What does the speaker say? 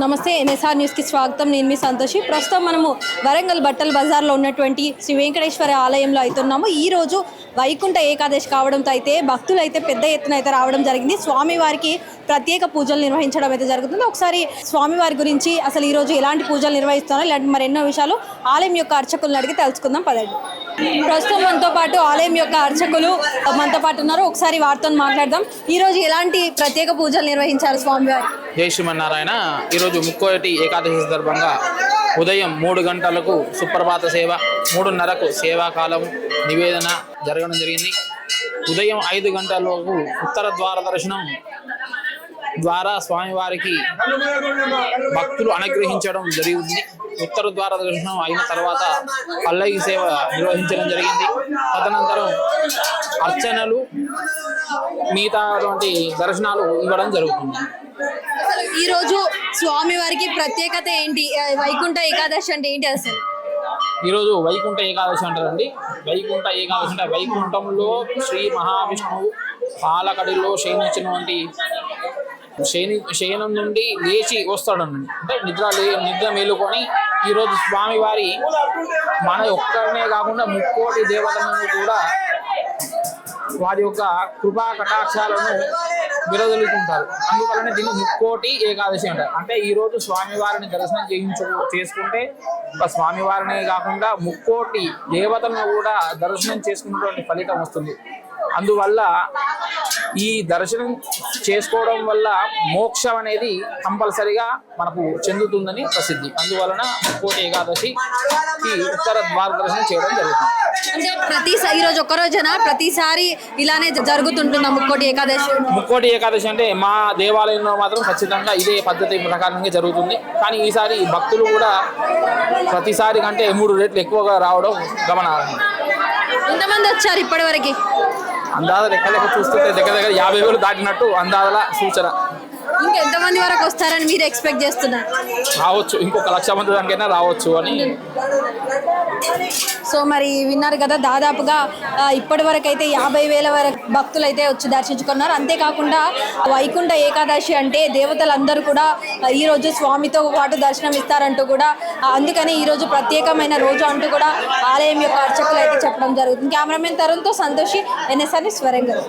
నమస్తే ఎన్ఎస్ఆర్ న్యూస్కి స్వాగతం. నేను మీ సంతోషి. ప్రస్తుతం మనము వరంగల్ బట్టల బజార్లో ఉన్నటువంటి శ్రీ వెంకటేశ్వర ఆలయంలో అవుతున్నాము. ఈరోజు వైకుంఠ ఏకాదశి కావడంతో అయితే భక్తులు అయితే పెద్ద ఎత్తున అయితే రావడం జరిగింది. స్వామివారికి ప్రత్యేక పూజలు నిర్వహించడం అయితే జరుగుతుంది. ఒకసారి స్వామివారి గురించి అసలు ఈరోజు ఎలాంటి పూజలు నిర్వహిస్తున్నారో ఇలాంటి మరెన్నో విషయాలు ఆలయం యొక్క అర్చకులను అడిగి తెలుసుకుందాం పదండి. ప్రస్తుతం మనతో పాటు ఆలయం యొక్క అర్చకులు మనతో పాటు ఉన్నారు. ఒకసారి వారితో మాట్లాడదాం. ఈరోజు ఎలాంటి ప్రత్యేక పూజలు నిర్వహించారు స్వామివారు? జై శ్రీమన్నారాయణ. ఈరోజు ముక్కోటి ఏకాదశి సందర్భంగా ఉదయం 3 గంటలకు సుప్రభాత సేవ, 3:30కు సేవాకాలం నివేదన జరగడం జరిగింది. ఉదయం 5 గంటలకు ఉత్తర ద్వార దర్శనం ద్వారా స్వామివారికి భక్తులు అనుగ్రహించడం జరిగింది. ఉత్తర ద్వార దర్శనం అయిన తర్వాత పల్లకి సేవ నిర్వహించడం జరిగింది. తదనంతరం అర్చనలు మిగతా దర్శనాలు ఇవ్వడం జరుగుతుంది. ఈరోజు స్వామివారికి ప్రత్యేకత ఏంటి? వైకుంఠ ఏకాదశి అంటే ఏంటి అసలు? ఈరోజు వైకుంఠ ఏకాదశి అంటారండి. వైకుంఠ ఏకాదశి అంటే వైకుంఠంలో శ్రీ మహావిష్ణువు పాలకడిలో శయనించినటువంటి శయనం నుండి లేచి వస్తాడండి. అంటే నిద్ర మేలుకొని ఈరోజు స్వామివారి మన ఒక్కరినే కాకుండా ముక్కోటి దేవతలను కూడా వారి యొక్క కృపా కటాక్షాలను విరదలుకుంటారు. అందువలన దీన్ని ముక్కోటి ఏకాదశి అంటారు. అంటే ఈరోజు స్వామివారిని దర్శనం చేసుకుంటే స్వామివారిని కాకుండా ముక్కోటి దేవతలను కూడా దర్శనం చేసుకున్నటువంటి ఫలితం వస్తుంది. అందువల్ల ఈ దర్శనం చేసుకోవడం వల్ల మోక్షం అనేది కంపల్సరిగా మనకు చెందుతుందని ప్రసిద్ధి. అందువలన ముక్కోటి ఏకాదశికి ఉత్తర ద్వార దర్శనం చేయడం జరుగుతుంది. అంటే ప్రతిసారి ఈరోజు ఒక్కరోజున ప్రతిసారి ఇలానే జరుగుతుంటుందా ముక్కోటి ఏకాదశి? ముక్కోటి ఏకాదశి అంటే మా దేవాలయంలో మాత్రం ఖచ్చితంగా ఇదే పద్ధతి ప్రకారంగా జరుగుతుంది. కానీ ఈసారి భక్తులు కూడా ప్రతిసారి కంటే 3 రెట్లు ఎక్కువగా రావడం గమనార్హం. ఎంతమంది వచ్చారు ఇప్పటి వరకు? అందాజ లెక్క చూస్తుంటే దగ్గర 50,000 దాటినట్టు అందాజల సూచన. ఇంకా ఎంతమంది వరకు వస్తారని మీరు ఎక్స్పెక్ట్ చేస్తున్నారు? రావచ్చు, ఇంకొక 1,00,000 మంది దానికైనా రావచ్చు అని. సో మరి విన్నారు కదా, దాదాపుగా ఇప్పటి వరకు అయితే 50,000 వరకు భక్తులు అయితే వచ్చి దర్శించుకున్నారు. అంతేకాకుండా వైకుంఠ ఏకాదశి అంటే దేవతలందరూ కూడా ఈరోజు స్వామితో పాటు దర్శనం ఇస్తారంటూ కూడా, అందుకని ఈరోజు ప్రత్యేకమైన రోజు అంటూ కూడా ఆలయం యొక్క అర్చకులు అయితే చెప్పడం జరుగుతుంది. కెమెరామెన్ తరుణ్తో సంతోషి, ఎన్ఎస్ఆర్ న్యూస్ వరంగల్.